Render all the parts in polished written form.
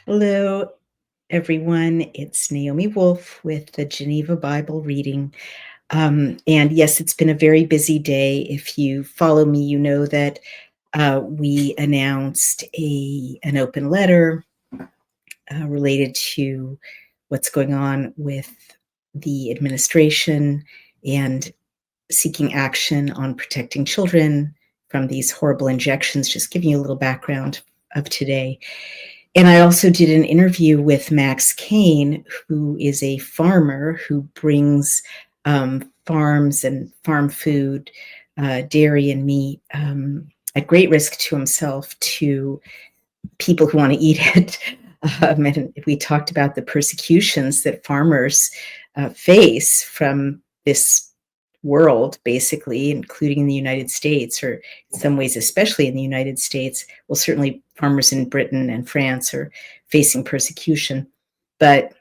Hello, everyone. It's Naomi Wolf with the Geneva Bible reading. And yes, it's been a very busy day. If you follow me, you know that we announced an open letter related to what's going on with the administration and seeking action on protecting children from these horrible injections. Just giving you a little background of today. And I also did an interview with Max Kane, who is a farmer who brings farms and farm food, dairy and meat, at great risk to himself to people who want to eat it. And we talked about the persecutions that farmers face from this world, basically, including in the United States, or in some ways, especially in the United States. Well, certainly farmers in Britain and France are facing persecution. But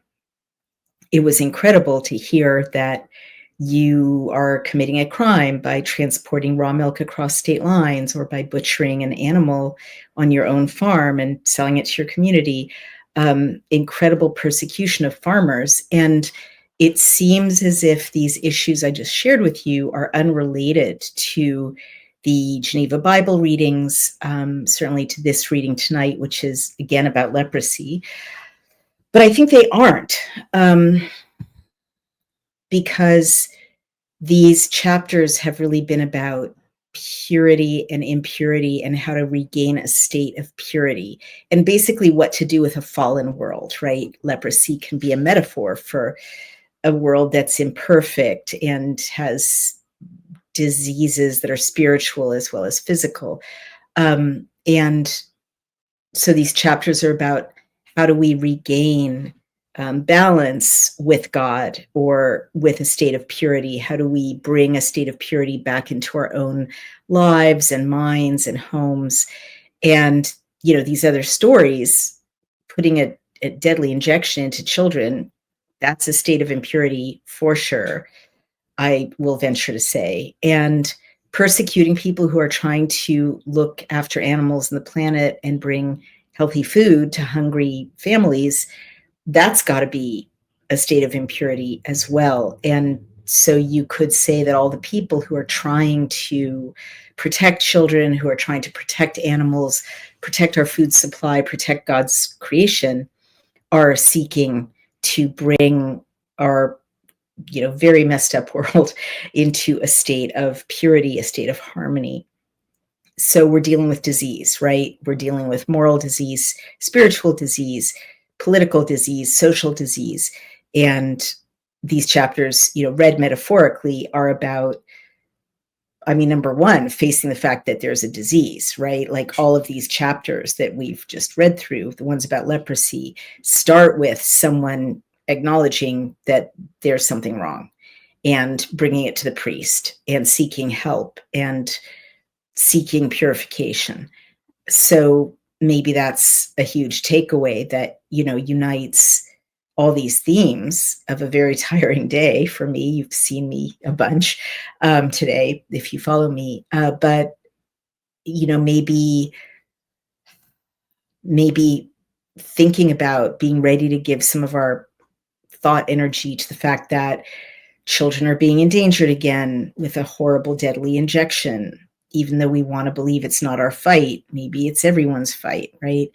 it was incredible to hear that you are committing a crime by transporting raw milk across state lines or by butchering an animal on your own farm and selling it to your community. Incredible persecution of farmers. And it seems as if these issues I just shared with you are unrelated to the Geneva Bible readings, certainly to this reading tonight, which is again about leprosy. But I think they aren't, because these chapters have really been about purity and impurity and how to regain a state of purity and basically what to do with a fallen world, right? Leprosy can be a metaphor for a world that's imperfect and has diseases that are spiritual as well as physical. And so these chapters are about how do we regain balance with God or with a state of purity? How do we bring a state of purity back into our own lives and minds and homes? And, these other stories, putting a deadly injection into children, that's a state of impurity for sure, I will venture to say. And persecuting people who are trying to look after animals and the planet and bring healthy food to hungry families, that's got to be a state of impurity as well. And so you could say that all the people who are trying to protect children, who are trying to protect animals, protect our food supply, protect God's creation, are seeking to bring our very messed up world into a state of purity, a state of harmony. So we're dealing with disease, right? We're dealing with moral disease, spiritual disease, political disease, social disease. And these chapters, read metaphorically, are about, number one, facing the fact that there's a disease, right? Like all of these chapters that we've just read through, the ones about leprosy, start with someone acknowledging that there's something wrong and bringing it to the priest and seeking help and seeking purification. So maybe that's a huge takeaway that, unites all these themes of a very tiring day for me. You've seen me a bunch today, if you follow me. But, maybe thinking about being ready to give some of our thought energy to the fact that children are being endangered again with a horrible, deadly injection, even though we want to believe it's not our fight. Maybe it's everyone's fight, right?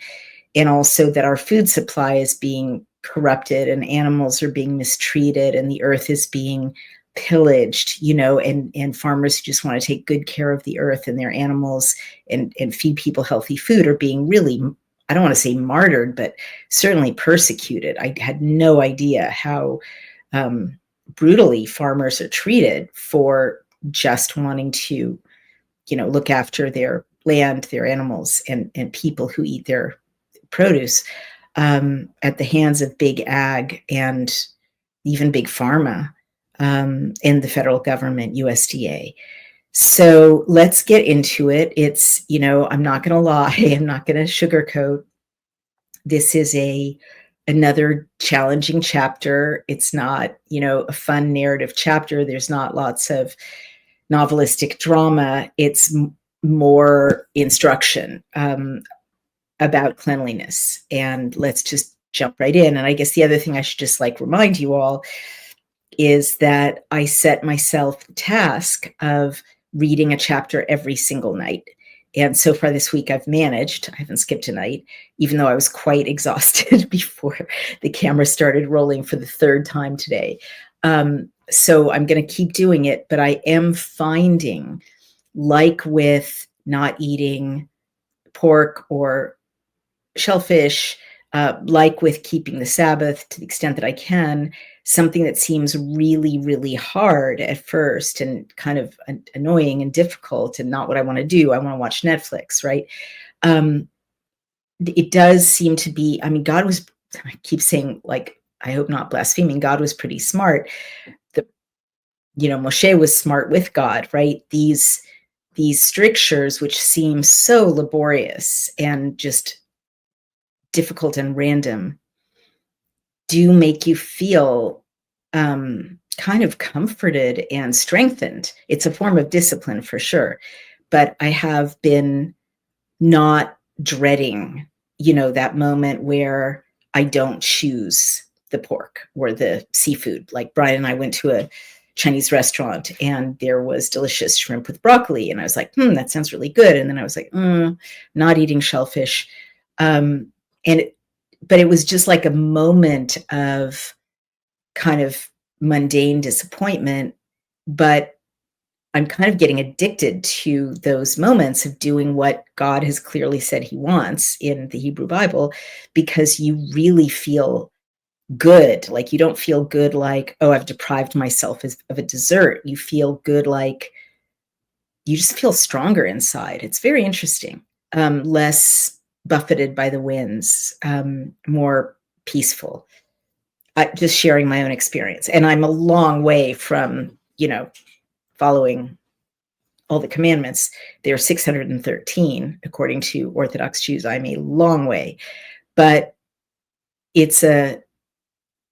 And also that our food supply is being corrupted and animals are being mistreated and the earth is being pillaged, and farmers who just want to take good care of the earth and their animals and feed people healthy food are being really, I don't want to say martyred, but certainly persecuted. I had no idea how brutally farmers are treated for just wanting to, look after their land, their animals, and people who eat their produce, at the hands of big ag and even big pharma, and the federal government, USDA. So let's get into it. It's, I'm not going to lie, I'm not going to sugarcoat. This is another challenging chapter. It's not, a fun narrative chapter. There's not lots of novelistic drama. It's more instruction. about cleanliness. And let's just jump right in. And I guess the other thing I should just like remind you all is that I set myself the task of reading a chapter every single night. And so far this week, I've managed. I haven't skipped a night, even though I was quite exhausted before the camera started rolling for the third time today. So I'm going to keep doing it, but I am finding, like with not eating pork or shellfish, like with keeping the Sabbath to the extent that I can, something that seems really, really hard at first and kind of annoying and difficult and not what I want to do. I want to watch Netflix, right? It does seem to be, I mean, God was, I keep saying, like, I hope not blaspheming, God was pretty smart. Moshe was smart with God, right? These strictures, which seem so laborious and just difficult and random, do make you feel kind of comforted and strengthened. It's a form of discipline for sure, but I have been not dreading, that moment where I don't choose the pork or the seafood. Like Brian and I went to a Chinese restaurant and there was delicious shrimp with broccoli. And I was like, that sounds really good. And then I was like, not eating shellfish. But it was just like a moment of kind of mundane disappointment, but I'm kind of getting addicted to those moments of doing what God has clearly said he wants in the Hebrew Bible, because you really feel good. Like, you don't feel good like, oh, I've deprived myself of a dessert. You feel good like you just feel stronger inside. It's very interesting. Less buffeted by the winds, more peaceful. Just sharing my own experience. And I'm a long way from, following all the commandments. There are 613, according to Orthodox Jews. I'm a long way. But it's a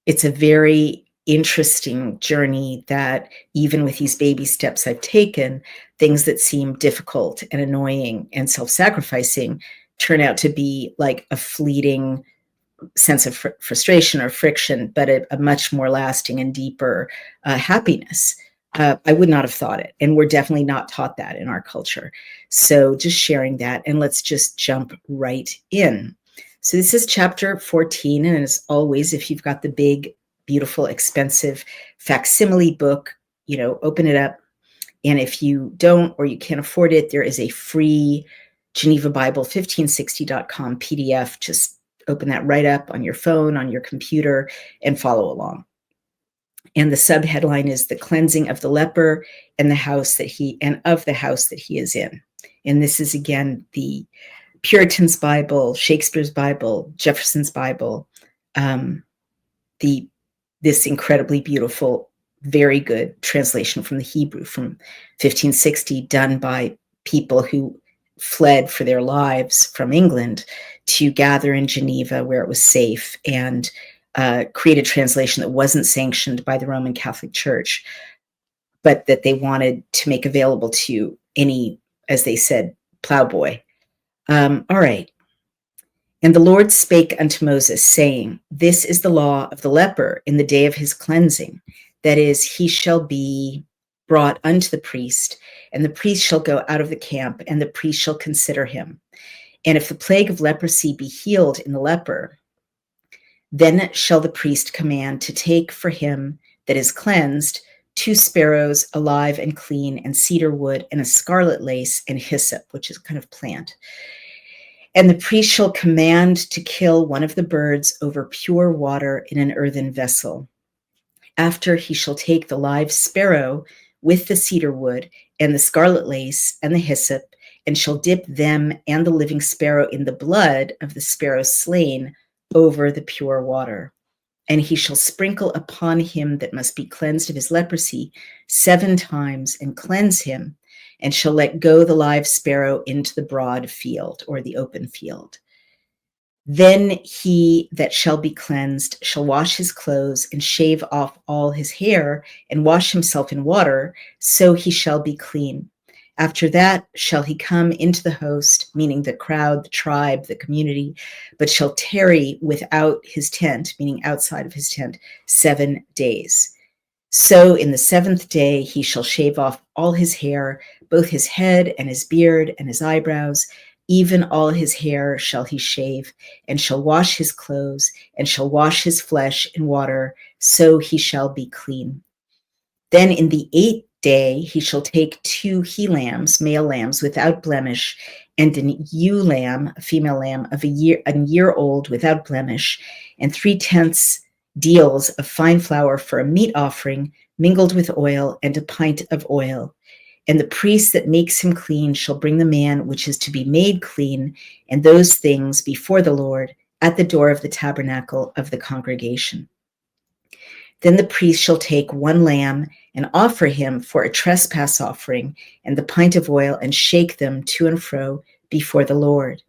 very interesting journey that even with these baby steps I've taken, things that seem difficult and annoying and self-sacrificing turn out to be like a fleeting sense of frustration or friction, but a much more lasting and deeper happiness. I would not have thought it. And we're definitely not taught that in our culture. So just sharing that, and let's just jump right in. So this is chapter 14. And as always, if you've got the big, beautiful, expensive facsimile book, open it up. And if you don't, or you can't afford it, there is a free Geneva Bible 1560.com PDF. Just open that right up on your phone, on your computer, and follow along. And the subheadline is The Cleansing of the Leper and of the house that he is in. And this is, again, the Puritans' Bible, Shakespeare's Bible, Jefferson's Bible, this incredibly beautiful, very good translation from the Hebrew from 1560, done by people who fled for their lives from England to gather in Geneva where it was safe and create a translation that wasn't sanctioned by the Roman Catholic Church, but that they wanted to make available to any, as they said, plowboy. All right. And the Lord spake unto Moses, saying, This is the law of the leper in the day of his cleansing. That is, he shall be brought unto the priest, and the priest shall go out of the camp, and the priest shall consider him. And if the plague of leprosy be healed in the leper, then shall the priest command to take for him that is cleansed 2 sparrows alive and clean, and cedar wood, and a scarlet lace, and hyssop, which is a kind of plant. And the priest shall command to kill one of the birds over pure water in an earthen vessel. After he shall take the live sparrow with the cedar wood and the scarlet lace and the hyssop, and shall dip them and the living sparrow in the blood of the sparrow slain over the pure water. And he shall sprinkle upon him that must be cleansed of his leprosy 7 times, and cleanse him, and shall let go the live sparrow into the broad field, or the open field. Then he that shall be cleansed shall wash his clothes, and shave off all his hair, and wash himself in water, so he shall be clean. After that shall he come into the host, meaning the crowd, the tribe, the community, but shall tarry without his tent, meaning outside of his tent, 7 days. So in the 7th day he shall shave off all his hair, both his head and his beard and his eyebrows, even all his hair shall he shave, and shall wash his clothes, and shall wash his flesh in water, so he shall be clean. Then in the 8th day he shall take 2 he lambs, male lambs without blemish, and an ewe lamb, a female lamb of a year old without blemish, and 3/10 deals of fine flour for a meat offering, mingled with oil, and a pint of oil. And the priest that makes him clean shall bring the man which is to be made clean, and those things before the Lord at the door of the tabernacle of the congregation. Then the priest shall take 1 lamb and offer him for a trespass offering, and the pint of oil, and shake them to and fro before the Lord.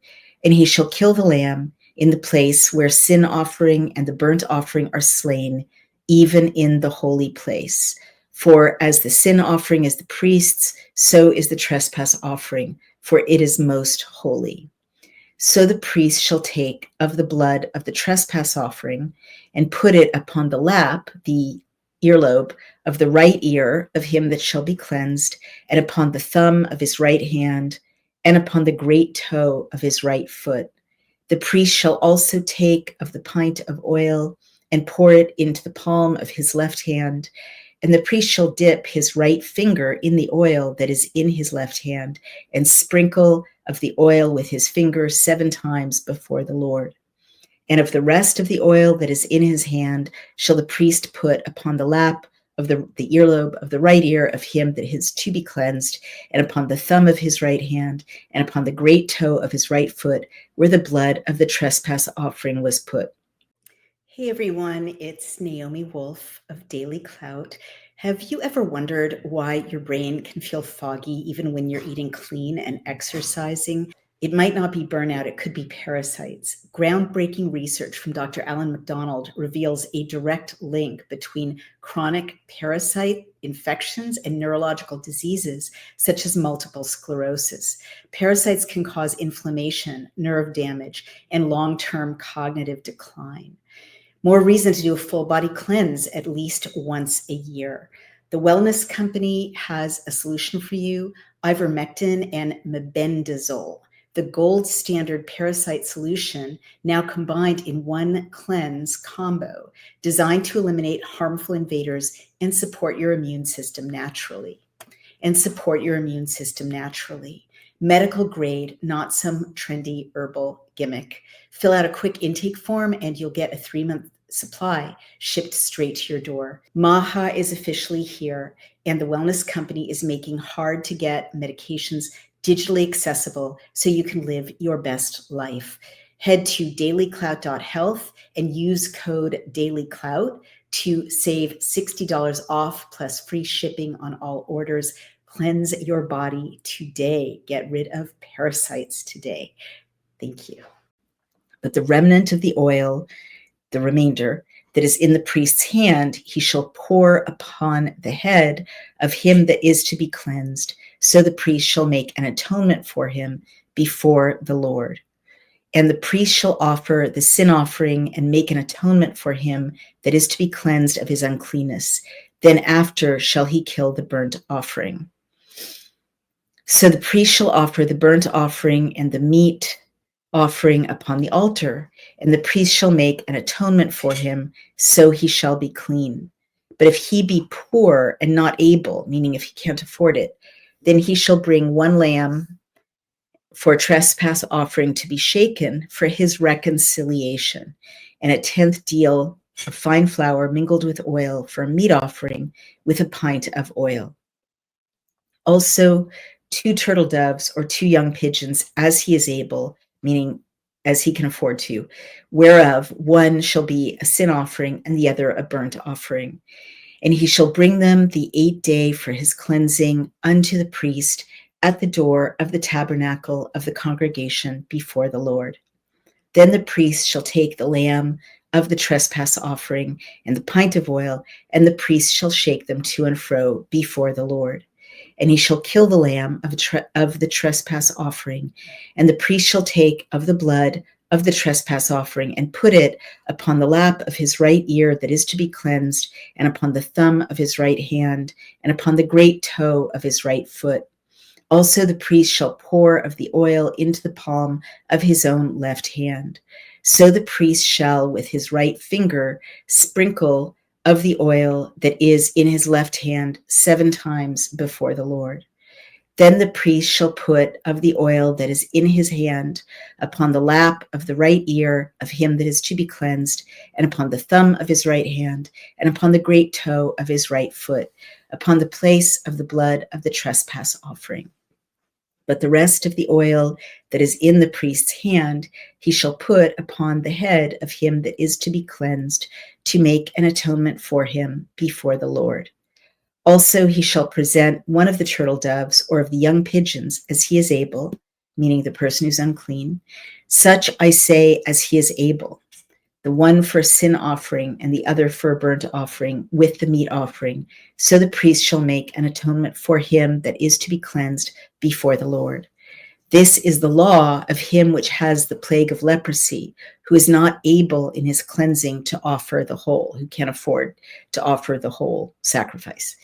And he shall kill the lamb in the place where sin offering and the burnt offering are slain, even in the holy place. For as the sin offering is the priest's, so is the trespass offering, for it is most holy. So the priest shall take of the blood of the trespass offering and put it upon the lap, the earlobe of the right ear of him that shall be cleansed, and upon the thumb of his right hand, and upon the great toe of his right foot. The priest shall also take of the pint of oil and pour it into the palm of his left hand, and the priest shall dip his right finger in the oil that is in his left hand, and sprinkle of the oil with his finger 7 times before the Lord. And of the rest of the oil that is in his hand shall the priest put upon the lap of the earlobe of the right ear of him that is to be cleansed, and upon the thumb of his right hand, and upon the great toe of his right foot, where the blood of the trespass offering was put. Hey everyone, it's Naomi Wolf of Daily Clout. Have you ever wondered why your brain can feel foggy even when you're eating clean and exercising? It might not be burnout, it could be parasites. Groundbreaking research from Dr. Alan McDonald reveals a direct link between chronic parasite infections and neurological diseases such as multiple sclerosis. Parasites can cause inflammation, nerve damage, and long-term cognitive decline. More reason to do a full body cleanse at least once a year. The wellness company has a solution for you, ivermectin and mebendazole, the gold standard parasite solution now combined in one cleanse combo, designed to eliminate harmful invaders and support your immune system naturally. Medical grade, not some trendy herbal gimmick. Fill out a quick intake form and you'll get a 3-month supply shipped straight to your door. Maha is officially here, and the wellness company is making hard to get medications digitally accessible so you can live your best life. Head to dailyclout.health and use code dailyclout to save $60 off plus free shipping on all orders. Cleanse your body today. Get rid of parasites today. Thank you. But the remnant of the oil, the remainder that is in the priest's hand, he shall pour upon the head of him that is to be cleansed. So the priest shall make an atonement for him before the Lord. And the priest shall offer the sin offering and make an atonement for him that is to be cleansed of his uncleanness. Then after shall he kill the burnt offering. So the priest shall offer the burnt offering and the meat offering upon the altar, and the priest shall make an atonement for him, so he shall be clean. But if he be poor and not able, meaning if he can't afford it, then he shall bring 1 lamb for a trespass offering to be shaken for his reconciliation, and a 10th deal of fine flour mingled with oil for a meat offering with a pint of oil. Also 2 turtle doves or 2 young pigeons as he is able, meaning as he can afford to, whereof one shall be a sin offering and the other a burnt offering. And he shall bring them the 8th day for his cleansing unto the priest at the door of the tabernacle of the congregation before the Lord. Then the priest shall take the lamb of the trespass offering and the pint of oil, and the priest shall shake them to and fro before the Lord. and he shall kill the lamb of the trespass offering, and the priest shall take of the blood of the trespass offering and put it upon the lap of his right ear that is to be cleansed, and upon the thumb of his right hand, and upon the great toe of his right foot. Also the priest shall pour of the oil into the palm of his own left hand. So the priest shall with his right finger sprinkle of the oil that is in his left hand 7 times before the Lord. Then the priest shall put of the oil that is in his hand upon the lap of the right ear of him that is to be cleansed, and upon the thumb of his right hand, and upon the great toe of his right foot, upon the place of the blood of the trespass offering. But the rest of the oil that is in the priest's hand he shall put upon the head of him that is to be cleansed, to make an atonement for him before the Lord. Also he shall present one of the turtle doves or of the young pigeons as he is able, meaning the person who's unclean, such I say as he is able, the one for a sin offering and the other for a burnt offering with the meat offering. So the priest shall make an atonement for him that is to be cleansed before the Lord. This is the law of him which has the plague of leprosy, who is not able in his cleansing to offer the whole, who can't afford to offer the whole sacrifice.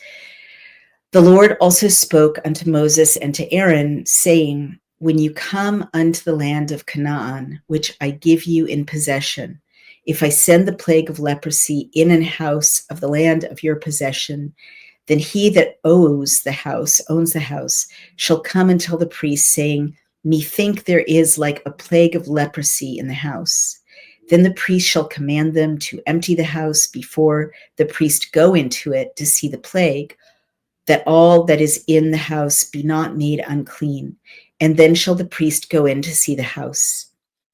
The Lord also spoke unto Moses and to Aaron, saying, when you come unto the land of Canaan, which I give you in possession, if I send the plague of leprosy in an house of the land of your possession, then he that owns the house, shall come and tell the priest, saying, methink there is like a plague of leprosy in the house. Then the priest shall command them to empty the house before the priest go into it to see the plague, that all that is in the house be not made unclean. And then shall the priest go in to see the house.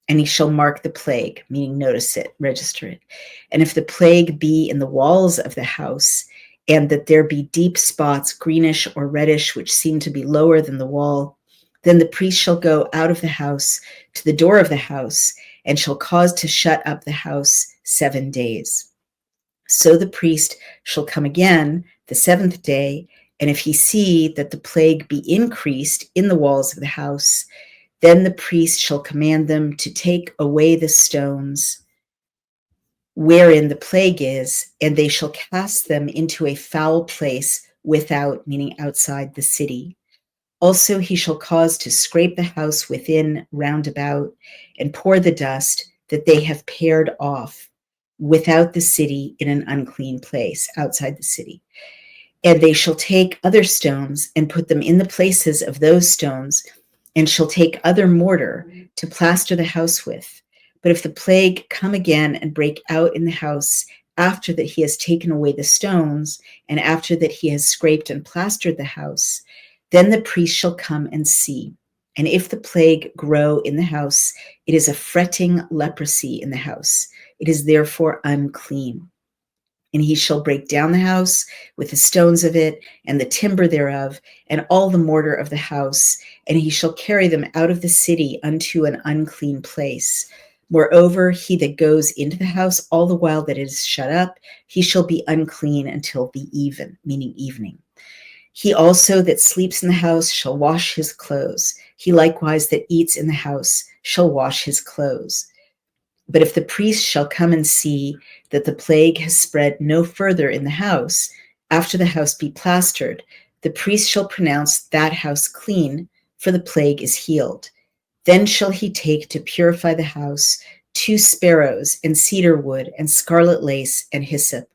And he shall mark the plague, meaning notice it, register it. And if the plague be in the walls of the house, and that there be deep spots, greenish or reddish, which seem to be lower than the wall, then the priest shall go out of the house to the door of the house, and shall cause to shut up the house 7 days. So the priest shall come again the 7th day, and if he see that the plague be increased in the walls of the house, then the priest shall command them to take away the stones wherein the plague is, and they shall cast them into a foul place without, meaning outside the city. Also he shall cause to scrape the house within round about, and pour the dust that they have pared off without the city in an unclean place, outside the city. And they shall take other stones and put them in the places of those stones, and shall take other mortar to plaster the house with. But if the plague come again and break out in the house after that he has taken away the stones, and after that he has scraped and plastered the house, then the priest shall come and see. And if the plague grow in the house, it is a fretting leprosy in the house. It is therefore unclean. And he shall break down the house with the stones of it, and the timber thereof, and all the mortar of the house, and he shall carry them out of the city unto an unclean place. Moreover, he that goes into the house all the while that it is shut up, he shall be unclean until the even, meaning evening. He also that sleeps in the house shall wash his clothes. He likewise that eats in the house shall wash his clothes. But if the priest shall come and see that the plague has spread no further in the house, after the house be plastered, the priest shall pronounce that house clean, for the plague is healed. Then shall he take to purify the house 2 sparrows and cedar wood and scarlet lace and hyssop.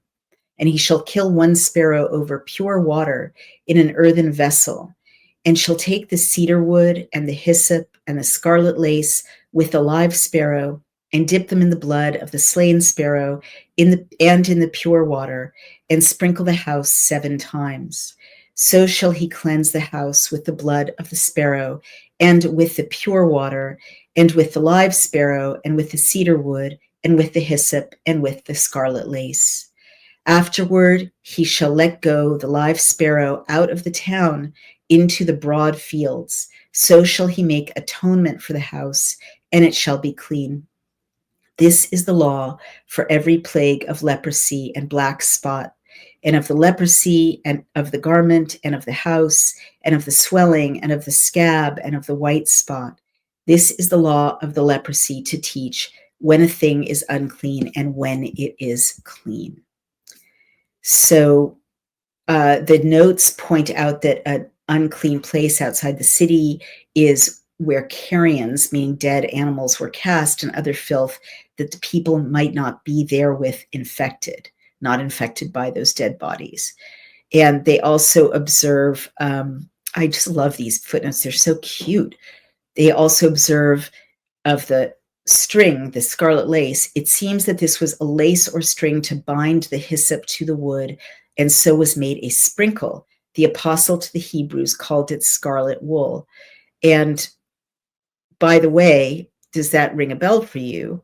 And he shall kill 1 sparrow over pure water in an earthen vessel, and shall take the cedar wood and the hyssop and the scarlet lace with the live sparrow, and dip them in the blood of the slain sparrow in the pure water, and sprinkle the house 7 times. So shall he cleanse the house with the blood of the sparrow, and with the pure water, and with the live sparrow, and with the cedar wood, and with the hyssop, and with the scarlet lace. Afterward he shall let go the live sparrow out of the town into the broad fields. So shall he make atonement for the house, and it shall be clean. This is the law for every plague of leprosy and black spot, and of the leprosy, and of the garment, and of the house, and of the swelling, and of the scab, and of the white spot. This is the law of the leprosy to teach when a thing is unclean and when it is clean. So the notes point out that an unclean place outside the city is where carrions, meaning dead animals, were cast, and other filth, that the people might not be therewith infected, not infected by those dead bodies. And they also observe, I just love these footnotes, they're so cute. They also observe of the string, the scarlet lace, it seems that this was a lace or string to bind the hyssop to the wood, and so was made a sprinkle. The apostle to the Hebrews called it scarlet wool. And by the way, does that ring a bell for you?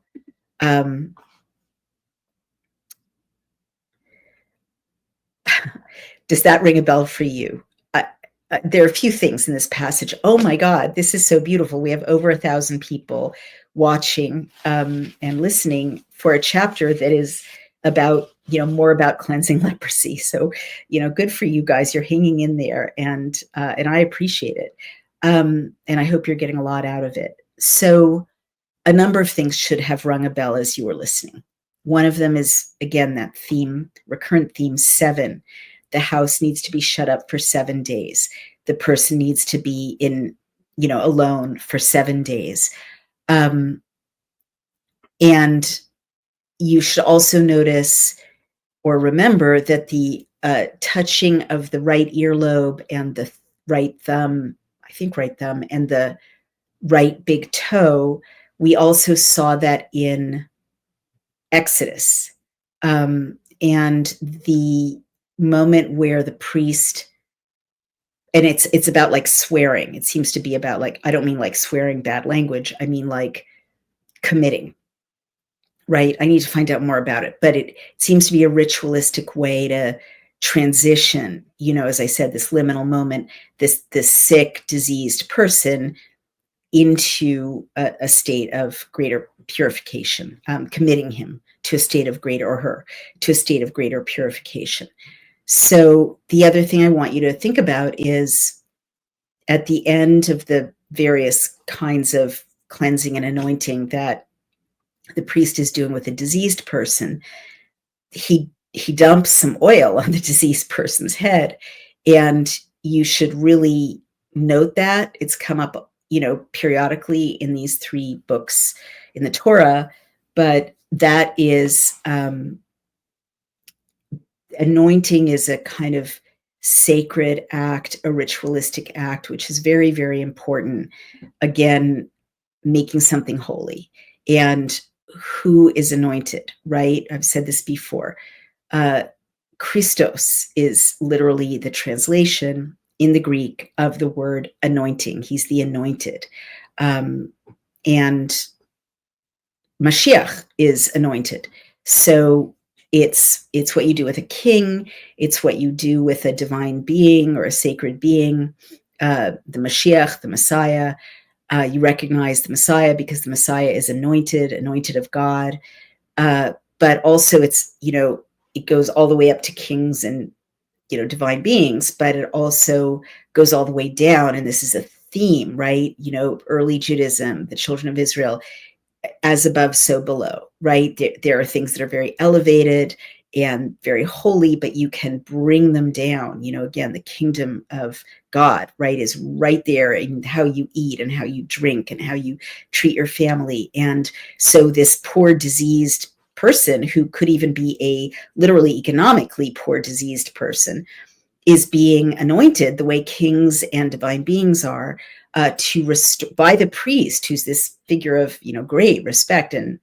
Does that ring a bell for you? There are a few things in this passage. Oh my God, this is so beautiful. We have over 1,000 people watching and listening for a chapter that is about, more about cleansing leprosy. So, good for you guys. You're hanging in there, and I appreciate it. And I hope you're getting a lot out of it. So a number of things should have rung a bell as you were listening. One of them is, again, that theme, recurrent theme 7. The house needs to be shut up for 7 days. The person needs to be in, alone for 7 days. And you should also notice or remember that the touching of the right earlobe and the right thumb, and the right big toe, we also saw that in Exodus. And the moment where the priest, and it's about like swearing. It seems to be about like, I don't mean like swearing bad language. I mean like committing, right? I need to find out more about it, but it seems to be a ritualistic way to transition, as I said, this liminal moment, this sick, diseased person into a state of greater purification, committing him to a state of greater, or her, to a state of greater purification. So the other thing I want you to think about is at the end of the various kinds of cleansing and anointing that the priest is doing with a diseased person, he dumps some oil on the diseased person's head. And you should really note that. It's come up, periodically in these 3 books in the Torah, but that is, anointing is a kind of sacred act, a ritualistic act, which is very, very important. Again, making something holy. And who is anointed, right? I've said this before. Christos is literally the translation in the Greek of the word anointing. He's the anointed. And Mashiach is anointed. So it's what you do with a king. It's what you do with a divine being or a sacred being. The Mashiach, the Messiah. You recognize the Messiah because the Messiah is anointed of God. But also it's, it goes all the way up to kings and, divine beings, but it also goes all the way down. And this is a theme, right? Early Judaism, the children of Israel, as above, so below, right? There are things that are very elevated and very holy, but you can bring them down. Again, the kingdom of God, right, is right there in how you eat and how you drink and how you treat your family. And so this poor, diseased person, who could even be a literally economically poor, diseased person, is being anointed the way kings and divine beings are, to restore by the priest, who's this figure of, great respect and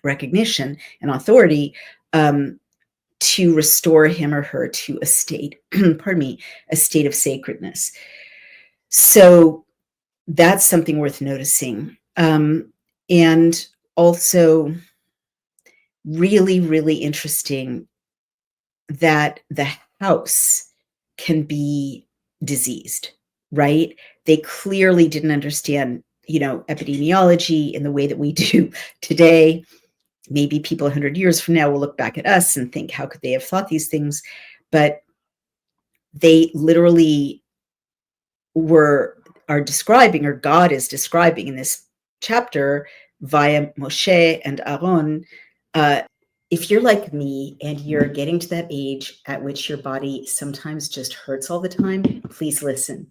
recognition and authority, to restore him or her to a state, a state of sacredness. So that's something worth noticing. And also really, really interesting that the house can be diseased, right? They clearly didn't understand, epidemiology in the way that we do today. Maybe people 100 years from now will look back at us and think, how could they have thought these things? but they literally are describing, or God is describing in this chapter via Moshe and Aaron. If you're like me and you're getting to that age at which your body sometimes just hurts all the time, please listen.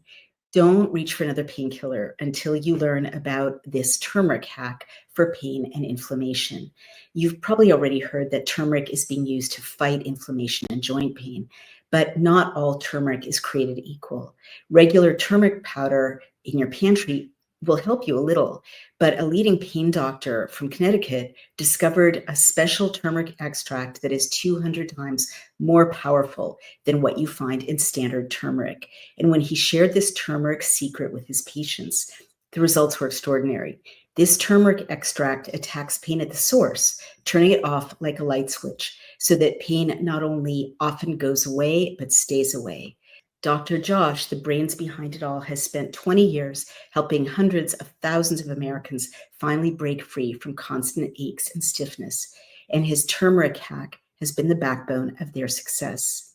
Don't reach for another painkiller until you learn about this turmeric hack for pain and inflammation. You've probably already heard that turmeric is being used to fight inflammation and joint pain, but not all turmeric is created equal. Regular turmeric powder in your pantry will help you a little, but a leading pain doctor from Connecticut discovered a special turmeric extract that is 200 times more powerful than what you find in standard turmeric. And when he shared this turmeric secret with his patients, the results were extraordinary. This turmeric extract attacks pain at the source, turning it off like a light switch, so that pain not only often goes away, but stays away. Dr. Josh, the brains behind it all, has spent 20 years helping hundreds of thousands of Americans finally break free from constant aches and stiffness. And his turmeric hack has been the backbone of their success.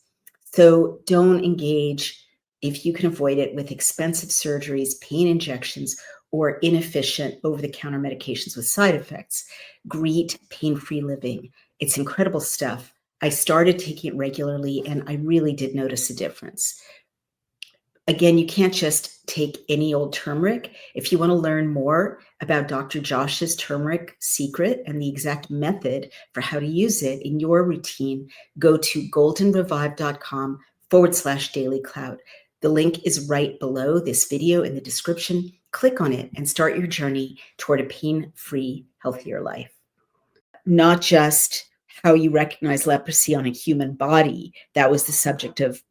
So don't engage, if you can avoid it, with expensive surgeries, pain injections, or inefficient over-the-counter medications with side effects. Greet pain-free living. It's incredible stuff. I started taking it regularly, and I really did notice a difference. Again, you can't just take any old turmeric. If you want to learn more about Dr. Josh's turmeric secret and the exact method for how to use it in your routine, go to goldenrevive.com/dailycloud. The link is right below this video in the description. Click on it and start your journey toward a pain-free, healthier life. Not just how you recognize leprosy on a human body. That was the subject of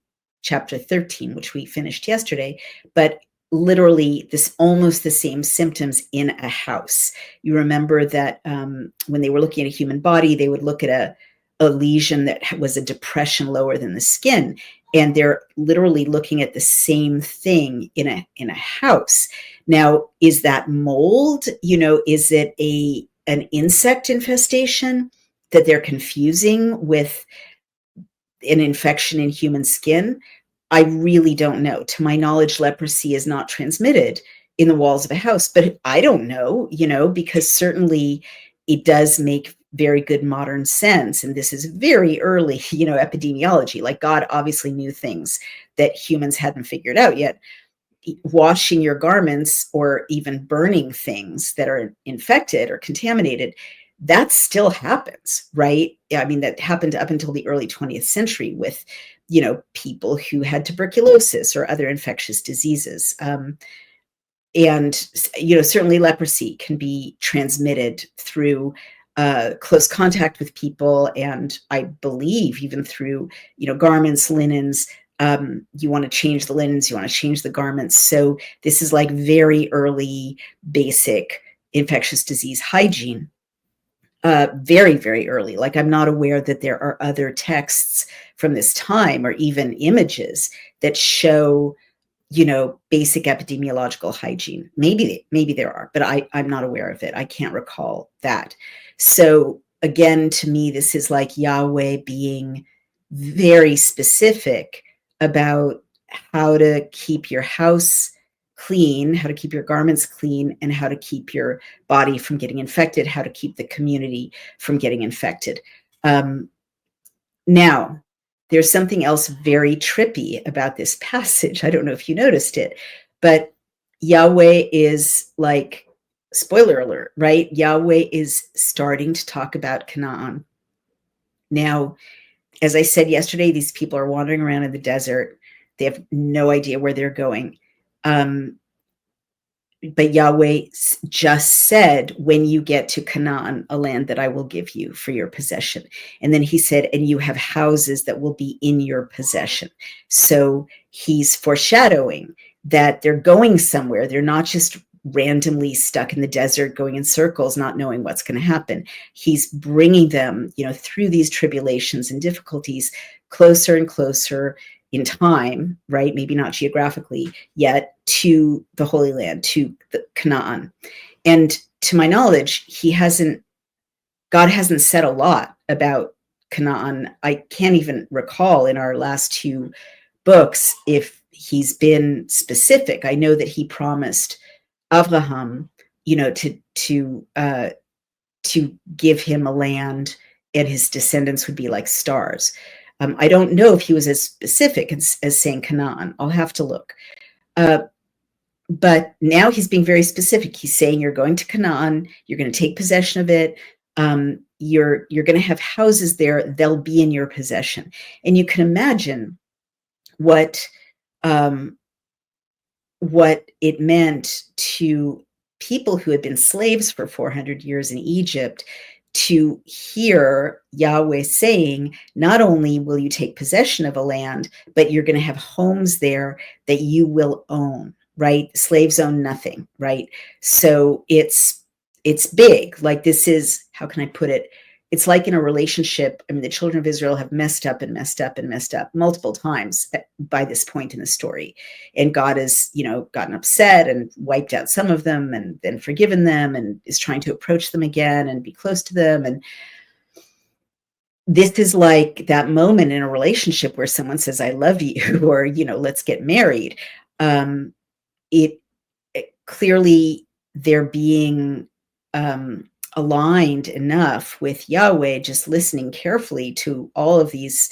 chapter 13, which we finished yesterday, but literally almost the same symptoms in a house. You remember that when they were looking at a human body, they would look at a lesion that was a depression lower than the skin, and they're literally looking at the same thing in a house. Now, is that mold? Is it an insect infestation that they're confusing with an infection in human skin? I really don't know. To my knowledge, leprosy is not transmitted in the walls of a house, but I don't know, because certainly it does make very good modern sense. And this is very early, epidemiology. Like, God obviously knew things that humans hadn't figured out yet. Washing your garments or even burning things that are infected or contaminated, that still happens, right? I mean, that happened up until the early 20th century with, people who had tuberculosis or other infectious diseases. And certainly leprosy can be transmitted through close contact with people, and I believe even through, garments, linens. You want to change the linens, you want to change the garments. So this is like very early basic infectious disease hygiene. Very, very early. Like, I'm not aware that there are other texts from this time or even images that show, basic epidemiological hygiene. Maybe there are, but I'm not aware of it. I can't recall that. So again, to me, this is like Yahweh being very specific about how to keep your house clean, how to keep your garments clean, and how to keep your body from getting infected, how to keep the community from getting infected. Now, there's something else very trippy about this passage. I don't know if you noticed it, but Yahweh is like, spoiler alert, right? Yahweh is starting to talk about Canaan. Now, as I said yesterday, these people are wandering around in the desert. They have no idea where they're going. But Yahweh just said, when you get to Canaan, a land that I will give you for your possession. And then he said, and you have houses that will be in your possession. So he's foreshadowing that they're going somewhere. They're not just randomly stuck in the desert going in circles, not knowing what's going to happen. He's bringing them, through these tribulations and difficulties, closer and closer in time, right? Maybe not geographically yet, to the Holy Land, to the Canaan. And to my knowledge, God hasn't said a lot about Canaan. I can't even recall in our last two books if he's been specific. I know that he promised Abraham, to give him a land, and his descendants would be like stars. I don't know if he was as specific as saying Canaan. I'll have to look. But now he's being very specific. He's saying you're going to Canaan, you're going to take possession of it. You're going to have houses there. They'll be in your possession. And you can imagine what it meant to people who had been slaves for 400 years in Egypt to hear Yahweh saying, not only will you take possession of a land, but you're going to have homes there that you will own, right? Slaves own nothing, right? So it's big. Like, this is, how can I put it? It's like in a relationship. I mean, the children of Israel have messed up and messed up and messed up multiple times by this point in the story. And God has, gotten upset and wiped out some of them and then forgiven them and is trying to approach them again and be close to them. And this is like that moment in a relationship where someone says, I love you, or, let's get married. It clearly, they're being aligned enough with Yahweh, just listening carefully to all of these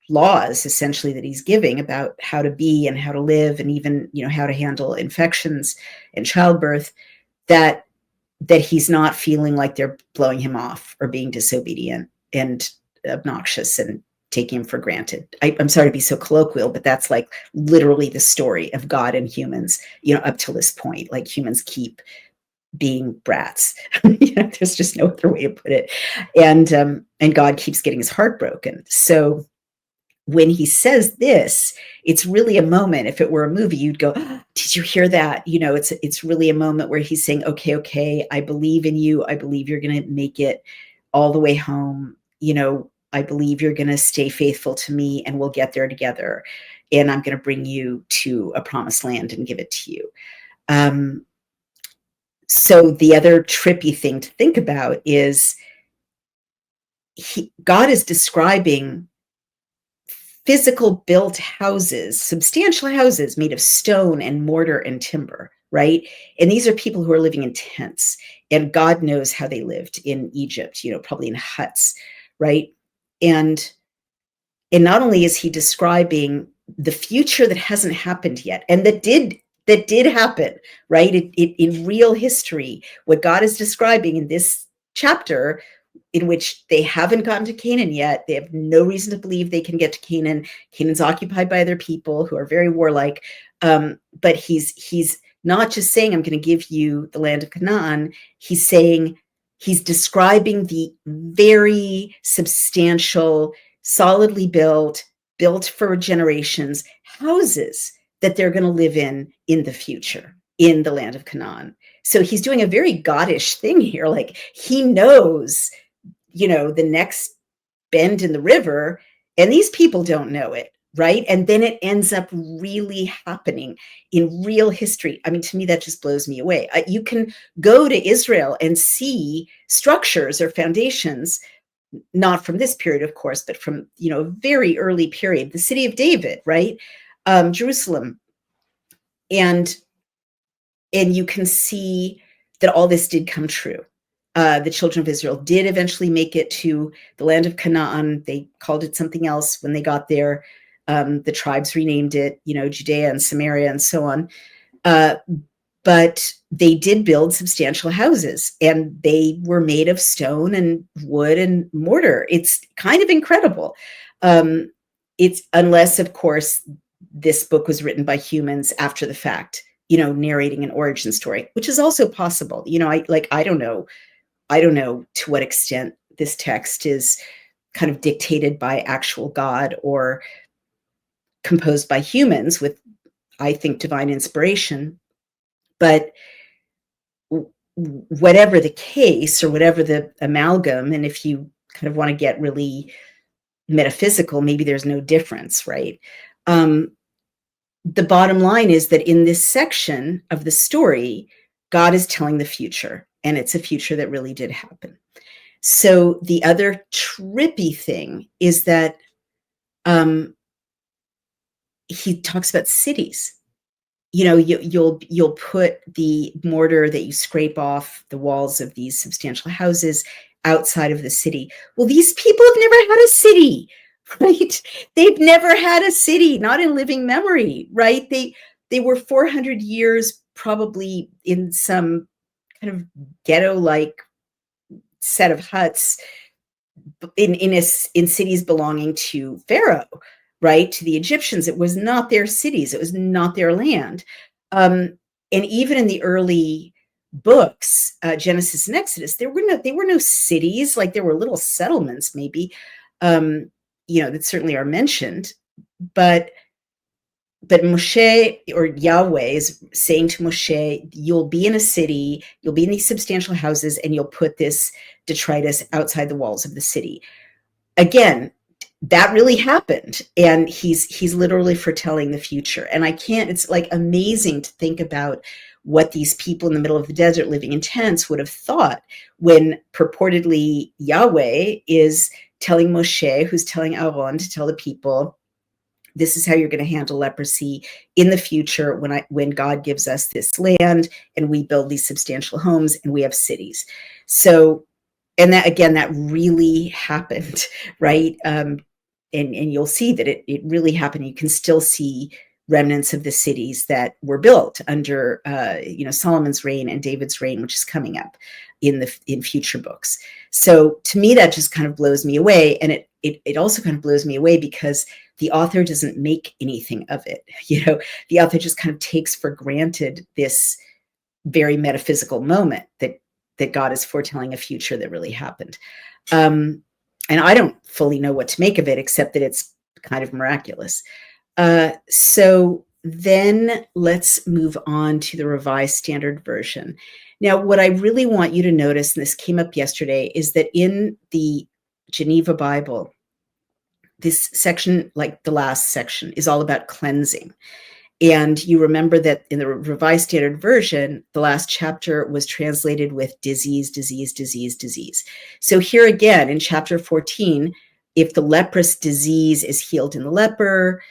laws essentially that he's giving about how to be and how to live, and even, how to handle infections and childbirth, that he's not feeling like they're blowing him off or being disobedient and obnoxious and taking him for granted. I'm sorry to be so colloquial, but that's like literally the story of God and humans, up to this point. Like, humans keep being brats. There's just no other way to put it. And God keeps getting his heart broken. So when he says this, it's really a moment. If it were a movie, you'd go, oh, did you hear that? It's really a moment where he's saying, okay, I believe in you. I believe you're going to make it all the way home. I believe you're going to stay faithful to me, and we'll get there together. And I'm going to bring you to a promised land and give it to you. So the other trippy thing to think about is God is describing physical built houses, substantial houses made of stone and mortar and timber, right? And these are people who are living in tents, and God knows how they lived in Egypt, probably in huts, right? And not only is he describing the future that hasn't happened yet, and that did happen, right? In real history, what God is describing in this chapter, in which they haven't gotten to Canaan yet. They have no reason to believe they can get to Canaan. Canaan's occupied by other people who are very warlike. But he's not just saying, I'm going to give you the land of Canaan. He's saying, he's describing the very substantial, solidly built for generations houses that they're going to live in the future in the land of Canaan. So he's doing a very Godish thing here. Like, he knows, the next bend in the river, and these people don't know it, right? And then it ends up really happening in real history. I mean, to me, that just blows me away. You can go to Israel and see structures or foundations, not from this period, of course, but from, a very early period, the city of David, right? Jerusalem. And you can see that all this did come true. The children of Israel did eventually make it to the land of Canaan. They called it something else when they got there. The tribes renamed it, Judea and Samaria and so on. But they did build substantial houses, and they were made of stone and wood and mortar. It's kind of incredible. It's, unless, of course, this book was written by humans after the fact, narrating an origin story, which is also possible. I don't know to what extent this text is kind of dictated by actual God or composed by humans with, I think, divine inspiration. But whatever the case, or whatever the amalgam, and if you kind of want to get really metaphysical, maybe there's no difference, right? The bottom line is that in this section of the story, God is telling the future, and it's a future that really did happen. So the other trippy thing is that he talks about cities. You'll put the mortar that you scrape off the walls of these substantial houses outside of the city. Well, these people have never had a city, right? They've never had a city, not in living memory, right? They were 400 years probably in some kind of ghetto-like set of huts in cities belonging to Pharaoh, right? To the Egyptians. It was not their cities. It was not their land. And even in the early books, Genesis and Exodus, there were no cities. Like there were little settlements, maybe, that certainly are mentioned, but Moshe, or Yahweh, is saying to Moshe, you'll be in a city, you'll be in these substantial houses, and you'll put this detritus outside the walls of the city. Again, that really happened, and he's literally foretelling the future. And it's like amazing to think about what these people in the middle of the desert living in tents would have thought when purportedly Yahweh is telling Moshe, who's telling Aaron to tell the people, this is how you're going to handle leprosy in the future when God gives us this land and we build these substantial homes and we have cities. So, and that really happened, right? And you'll see that it really happened. You can still see remnants of the cities that were built under Solomon's reign and David's reign, which is coming up in future books. So to me, that just kind of blows me away, and it also kind of blows me away because the author doesn't make anything of it. The author just kind of takes for granted this very metaphysical moment that God is foretelling a future that really happened. And I don't fully know what to make of it, except that it's kind of miraculous. So then let's move on to the Revised Standard Version. Now, what I really want you to notice, and this came up yesterday, is that in the Geneva Bible, this section, like the last section, is all about cleansing. And you remember that in the Revised Standard Version, the last chapter was translated with disease, disease, disease, disease. So here again, in chapter 14, if the leprous disease is healed in the leper,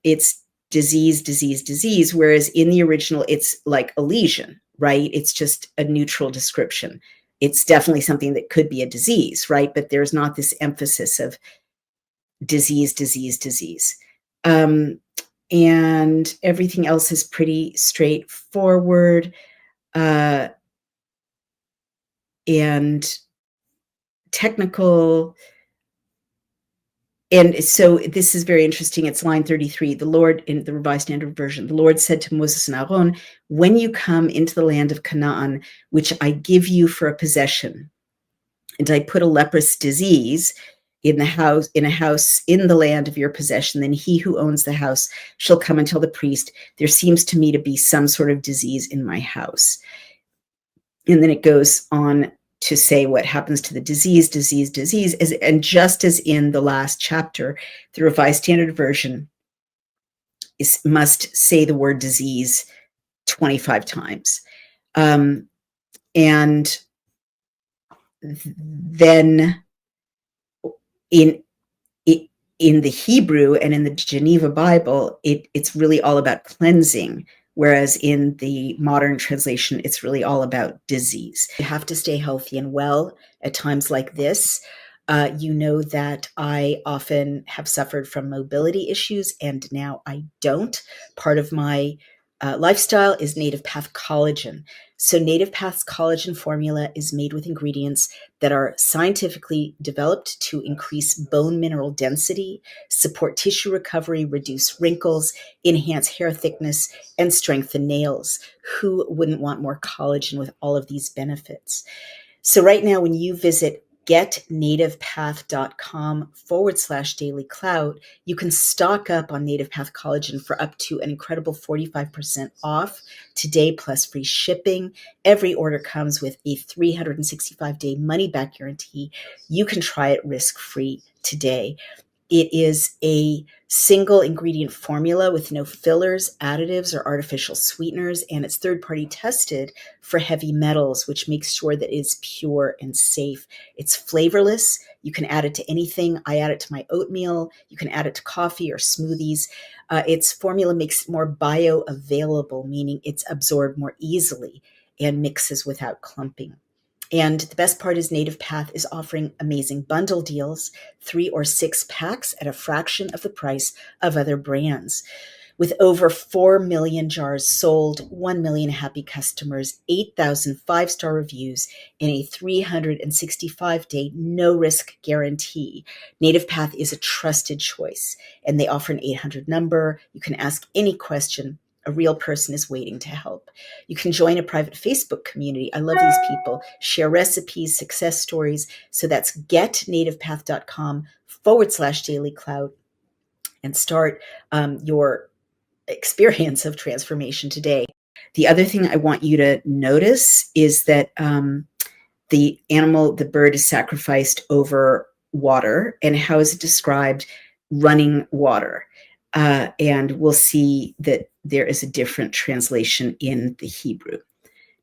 it's disease, disease, disease, whereas in the original, it's like a lesion, right? It's just a neutral description. It's definitely something that could be a disease, right? But there's not this emphasis of disease, disease, disease. And everything else is pretty straightforward and technical. And so this is very interesting. It's line 33. The Lord, in the Revised Standard Version, the Lord said to Moses and Aaron, when you come into the land of Canaan, which I give you for a possession, and I put a leprous disease in a house in the land of your possession, then he who owns the house shall come and tell the priest, there seems to me to be some sort of disease in my house. And then it goes on to say what happens to the disease, and just as in the last chapter, the Revised Standard Version must say the word disease 25 times. And then in the Hebrew and in the Geneva Bible, it's really all about cleansing, whereas in the modern translation, it's really all about disease. You have to stay healthy and well at times like this. You know that I often have suffered from mobility issues, and now I don't. Part of my lifestyle is Native Path collagen. So Native Path's collagen formula is made with ingredients that are scientifically developed to increase bone mineral density, support tissue recovery, reduce wrinkles, enhance hair thickness, and strengthen nails. Who wouldn't want more collagen with all of these benefits? So right now, when you visit getnativepath.com/dailyclout, you can stock up on Native Path collagen for up to an incredible 45% off today, plus free shipping. Every order comes with a 365-day money-back guarantee. You can try it risk-free today. It is a single ingredient formula with no fillers, additives, or artificial sweeteners, and it's third-party tested for heavy metals, which makes sure that it is pure and safe. It's flavorless. You can add it to anything. I add it to my oatmeal. You can add it to coffee or smoothies. Its formula makes it more bioavailable, meaning it's absorbed more easily and mixes without clumping. And the best part is Native Path is offering amazing bundle deals, 3 or 6 packs at a fraction of the price of other brands. With over 4 million jars sold, 1 million happy customers, 8,000 five-star reviews, and a 365-day no-risk guarantee, Native Path is a trusted choice, and they offer an 800 number. You can ask any question. A real person is waiting to help. You can join a private Facebook community. I love these people. Share recipes, success stories. So that's getnativepath.com/dailycloud and start your experience of transformation today. The other thing I want you to notice is that the bird is sacrificed over water. And how is it described? Running water. And we'll see that there is a different translation in the Hebrew.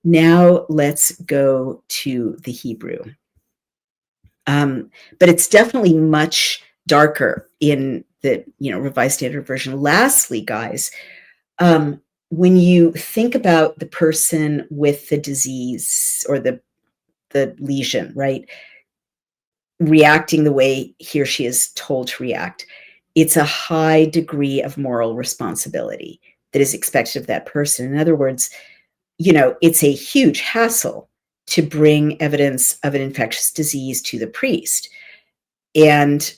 Now let's go to the Hebrew. But it's definitely much darker in the Revised Standard Version. Lastly, guys, when you think about the person with the disease or the lesion, right, reacting the way he or she is told to react, it's a high degree of moral responsibility that is expected of that person. In other words, it's a huge hassle to bring evidence of an infectious disease to the priest. And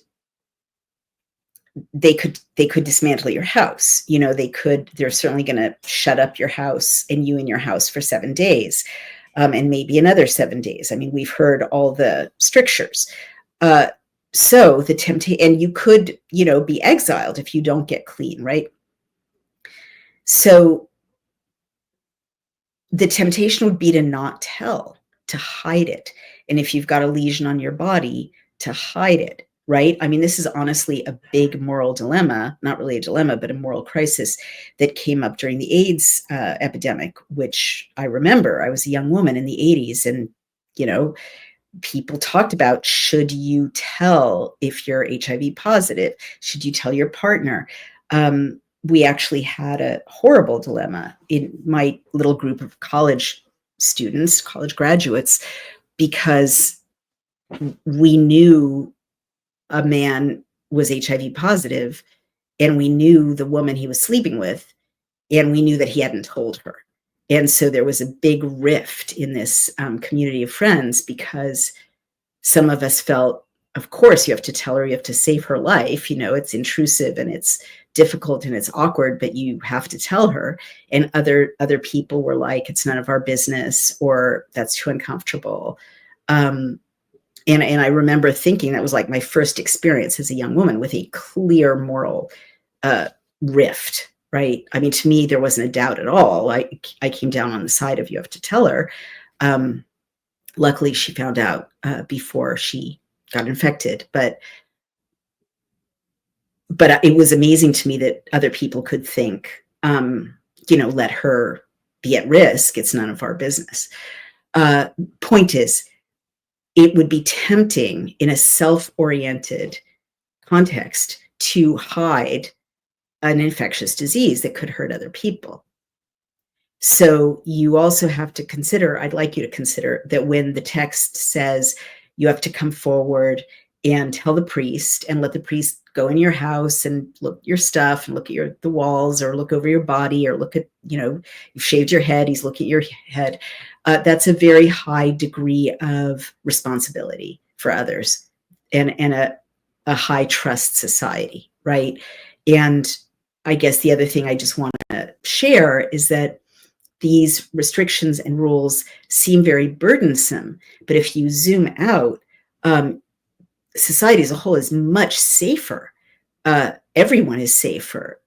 they could dismantle your house. They're certainly going to shut up your house and you in your house for 7 days, and maybe another 7 days. I mean, we've heard all the strictures. So the temptation, and you could, be exiled if you don't get clean, right? So the temptation would be to not tell, to hide it. And if you've got a lesion on your body, to hide it, right? I mean, this is honestly a big moral dilemma, not really a dilemma, but a moral crisis that came up during the AIDS epidemic, which I remember. I was a young woman in the 80s, and, people talked about, should you tell if you're HIV positive? Should you tell your partner? We actually had a horrible dilemma in my little group of college students, college graduates, because we knew a man was HIV positive, and we knew the woman he was sleeping with, and we knew that he hadn't told her. And so there was a big rift in this community of friends, because some of us felt, of course, you have to tell her, you have to save her life. It's intrusive and it's difficult and it's awkward, but you have to tell her. And other people were like, it's none of our business, or that's too uncomfortable. And I remember thinking that was like my first experience as a young woman with a clear moral rift, right? I mean, to me, there wasn't a doubt at all. I came down on the side of, you have to tell her. Luckily, she found out before she got infected, but it was amazing to me that other people could think, let her be at risk. It's none of our business. Point is, it would be tempting in a self-oriented context to hide an infectious disease that could hurt other people. So you also have to consider, I'd like you to consider that when the text says you have to come forward and tell the priest, and let the priest go in your house and look at your stuff and look at the walls, or look over your body, or look at, you've shaved your head, he's looking at your head. That's a very high degree of responsibility for others, and a high trust society, right? And I guess the other thing I just want to share is that these restrictions and rules seem very burdensome, but if you zoom out, society as a whole is much safer. Everyone is safer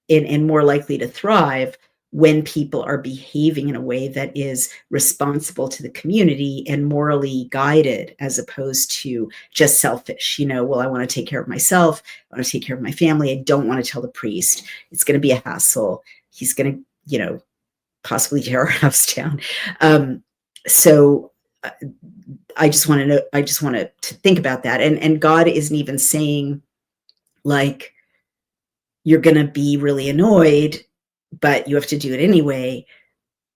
and more likely to thrive when people are behaving in a way that is responsible to the community and morally guided, as opposed to just selfish. Well, I want to take care of myself. I want to take care of my family. I don't want to tell the priest. It's going to be a hassle. He's going to, possibly tear our house down. So I just want to know, I just want to think about that. And God isn't even saying, like, you're going to be really annoyed, but you have to do it anyway.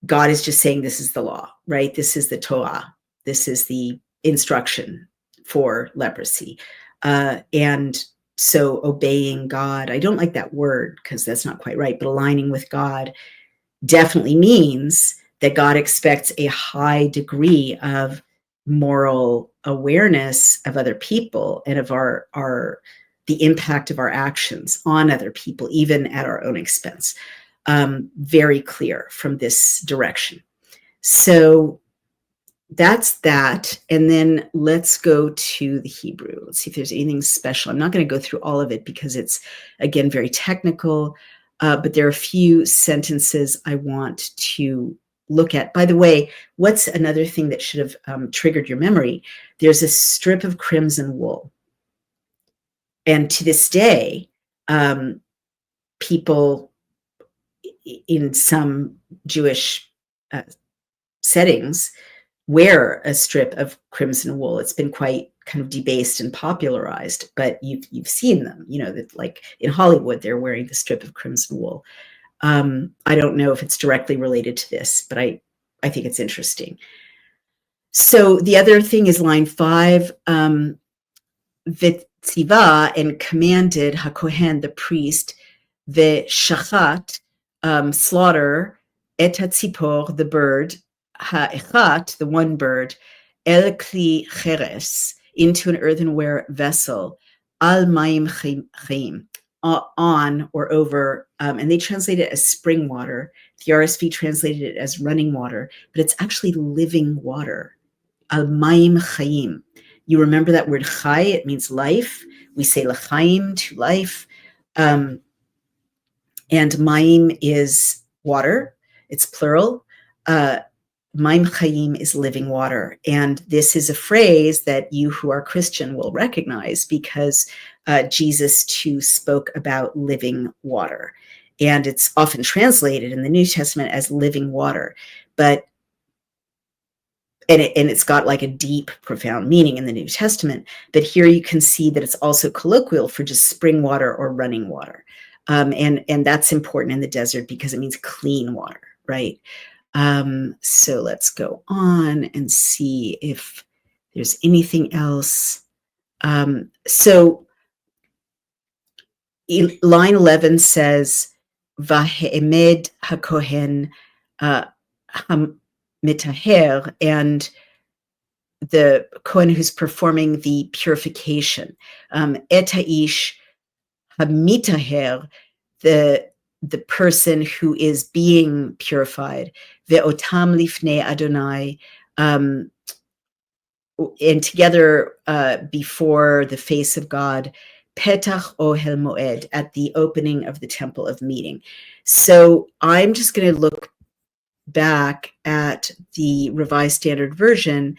God is just saying, this is the law, right? This is the Torah. This is the instruction for leprosy. And so obeying God, I don't like that word because that's not quite right, but aligning with God definitely means that God expects a high degree of moral awareness of other people and of the impact of our actions on other people, even at our own expense. Very clear from this direction. So that's that. And then let's go to the Hebrew. Let's see if there's anything special. I'm not going to go through all of it because it's, again, very technical. But there are a few sentences I want to look at. By the way, what's another thing that should have triggered your memory? There's a strip of crimson wool. And to this day, people in some Jewish settings wear a strip of crimson wool. It's been quite kind of debased and popularized, but you've seen them, that like in Hollywood, they're wearing the strip of crimson wool. I don't know if it's directly related to this, but I think it's interesting. So the other thing is line 5, Vitziva, and commanded HaKohen, the priest, Shachat, slaughter, et hatzipor, the bird, ha'echat, the one bird, el kli cheres, into an earthenware vessel, al mayim chaim, on or over, and they translate it as spring water. The RSV translated it as running water, but it's actually living water. Al mayim chaim. You remember that word chai? It means life. We say l'chaim, to life. And mayim is water. It's plural. Mayim chayim is living water. And this is a phrase that you who are Christian will recognize because Jesus too spoke about living water. And it's often translated in the New Testament as living water. But it's got like a deep, profound meaning in the New Testament. But here you can see that it's also colloquial for just spring water or running water. And that's important in the desert because it means clean water, right? So let's go on and see if there's anything else. So line 11 says, Vahemed HaKohen HaMitaher, and the Kohen who's performing the purification. Et ha'ish HaMitaher, the person who is being purified, ve'otam lifnei Adonai, and together before the face of God, petach ohel moed, at the opening of the temple of meeting. So I'm just going to look back at the Revised Standard Version.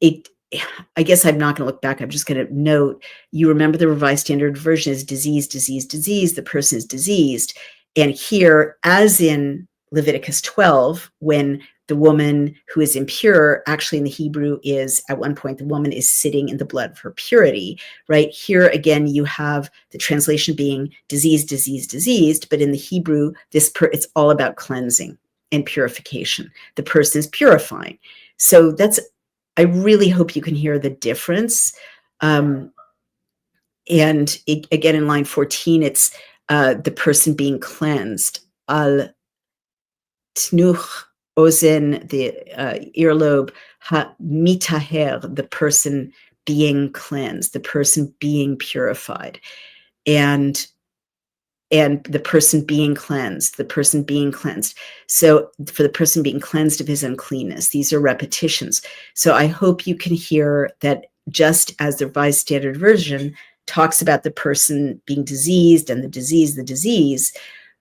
I guess I'm not going to look back. I'm just going to note, you remember the Revised Standard Version is disease, disease, disease. The person is diseased. And here, as in Leviticus 12, when the woman who is impure, actually in the Hebrew is, at one point, the woman is sitting in the blood of her purity, right? Here, again, you have the translation being disease, disease, diseased. But in the Hebrew, it's all about cleansing and purification. The person is purifying. So I really hope you can hear the difference. And again, in line 14, it's the person being cleansed. Al tnuch ozen, the earlobe, ha mitaher, the person being cleansed, the person being purified. And the person being cleansed, the person being cleansed. So for the person being cleansed of his uncleanness, these are repetitions. So I hope you can hear that just as the Revised Standard Version talks about the person being diseased and the disease,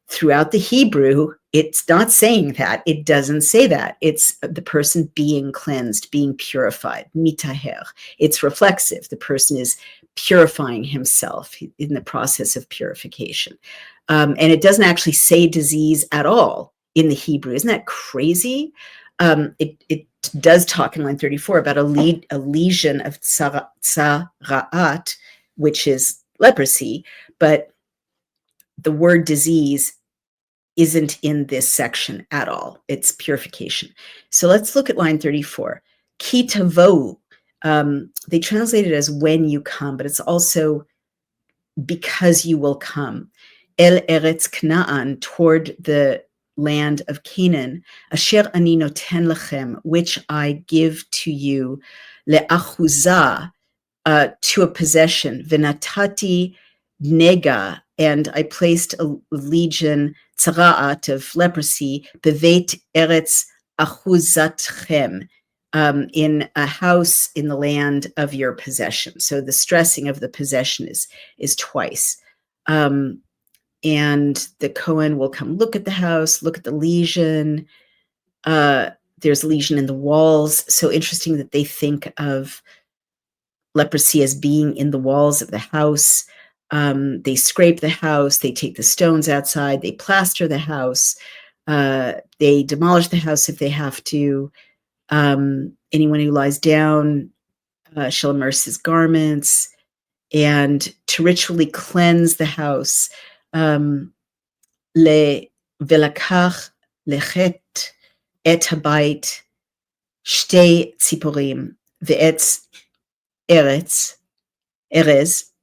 throughout the Hebrew, it's not saying that. It doesn't say that. It's the person being cleansed, being purified, mitaher. It's reflexive. The person is purifying himself in the process of purification. And it doesn't actually say disease at all in the Hebrew. Isn't that crazy? It does talk in line 34 about a lesion of tsara'at, which is leprosy, but the word disease isn't in this section at all. It's purification. So let's look at line 34. Ki tavou. They translate it as when you come, but it's also because you will come. El eretz Canaan, toward the land of Canaan, asher ani noten lechem, which I give to you, le'achuzah, to a possession, venatati nega, and I placed a legion, tzara'at, of leprosy, bevet eretz achuzatchem, in a house in the land of your possession. So the stressing of the possession is twice. And the Kohen will come look at the house, look at the lesion. There's lesion in the walls. So interesting that they think of leprosy as being in the walls of the house. They scrape the house, they take the stones outside, they plaster the house, they demolish the house if they have to. Anyone who lies down shall immerse his garments, and to ritually cleanse the house. Le velakach lechet et habayit shtei tziporim ve'etz Erez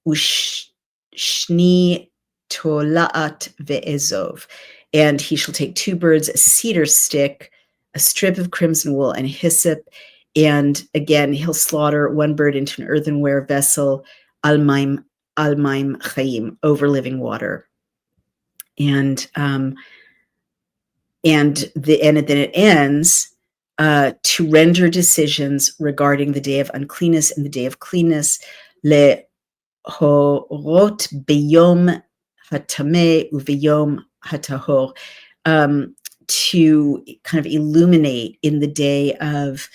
ushni tolaat ve'ezov, and he shall take 2 birds, a cedar stick, a strip of crimson wool, and hyssop, and again he'll slaughter 1 bird into an earthenware vessel, almaim chayim, over living water, and then it ends. To render decisions regarding the day of uncleanness and the day of cleanness, le horot beyom hatameh uveyom hatahor, to kind of illuminate in the day of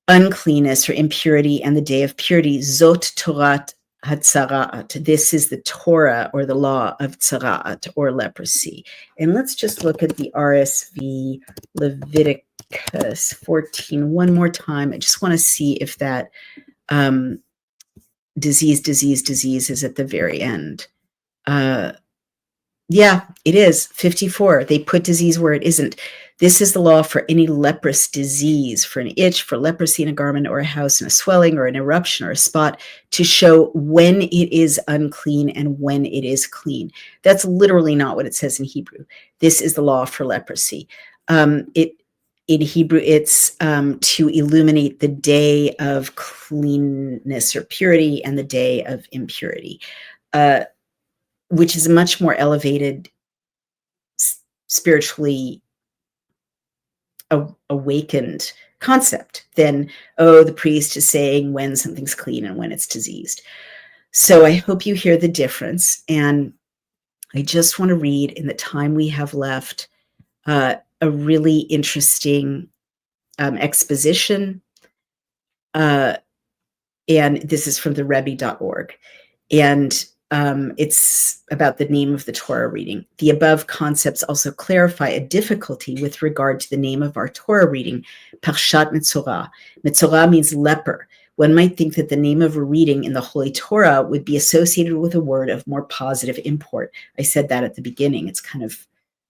uncleanness or impurity and the day of purity. Zot Torat Hatzara'at. This is the Torah or the law of Tzara'at or leprosy. And let's just look at the RSV Leviticus 14 one more time. I just want to see if that disease is at the very end. Yeah, it is 54. They put disease where it isn't. This is the law for any leprous disease, for an itch, for leprosy in a garment or a house, and a swelling or an eruption or a spot, to show when it is unclean and when it is clean. That's literally not what it says in Hebrew. This is the law for leprosy. In Hebrew, it's to illuminate the day of cleanness or purity and the day of impurity, which is a much more elevated, spiritually awakened concept than, the priest is saying when something's clean and when it's diseased. So I hope you hear the difference. And I just want to read, in the time we have left, a really interesting exposition. And this is from the Rebbe.org. And it's about the name of the Torah reading. The above concepts also clarify a difficulty with regard to the name of our Torah reading, Parshat Metzorah. Metzorah means leper. One might think that the name of a reading in the Holy Torah would be associated with a word of more positive import. I said that at the beginning. It's kind of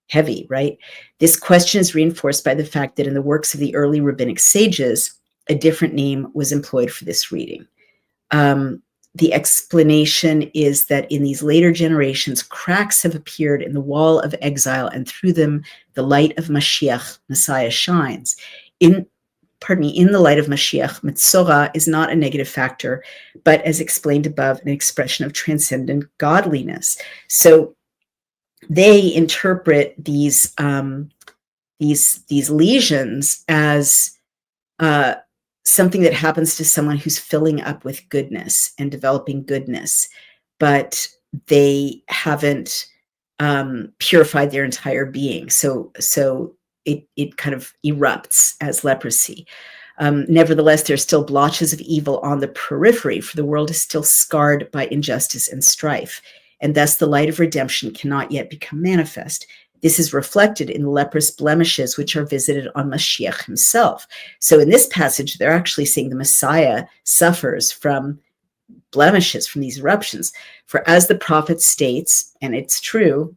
heavy, right? This question is reinforced by the fact that in the works of the early rabbinic sages, a different name was employed for this reading. The explanation is that in these later generations, cracks have appeared in the wall of exile, and through them, the light of Mashiach, Messiah, shines. In the light of Mashiach, Metzorah is not a negative factor, but as explained above, an expression of transcendent godliness. So they interpret these lesions as something that happens to someone who's filling up with goodness and developing goodness, but they haven't purified their entire being. So it kind of erupts as leprosy. Nevertheless, there are still blotches of evil on the periphery, for the world is still scarred by injustice and strife, and thus the light of redemption cannot yet become manifest. This is reflected in the leprous blemishes which are visited on Mashiach himself. So in this passage, they're actually saying the Messiah suffers from blemishes, from these eruptions. For as the prophet states, and it's true,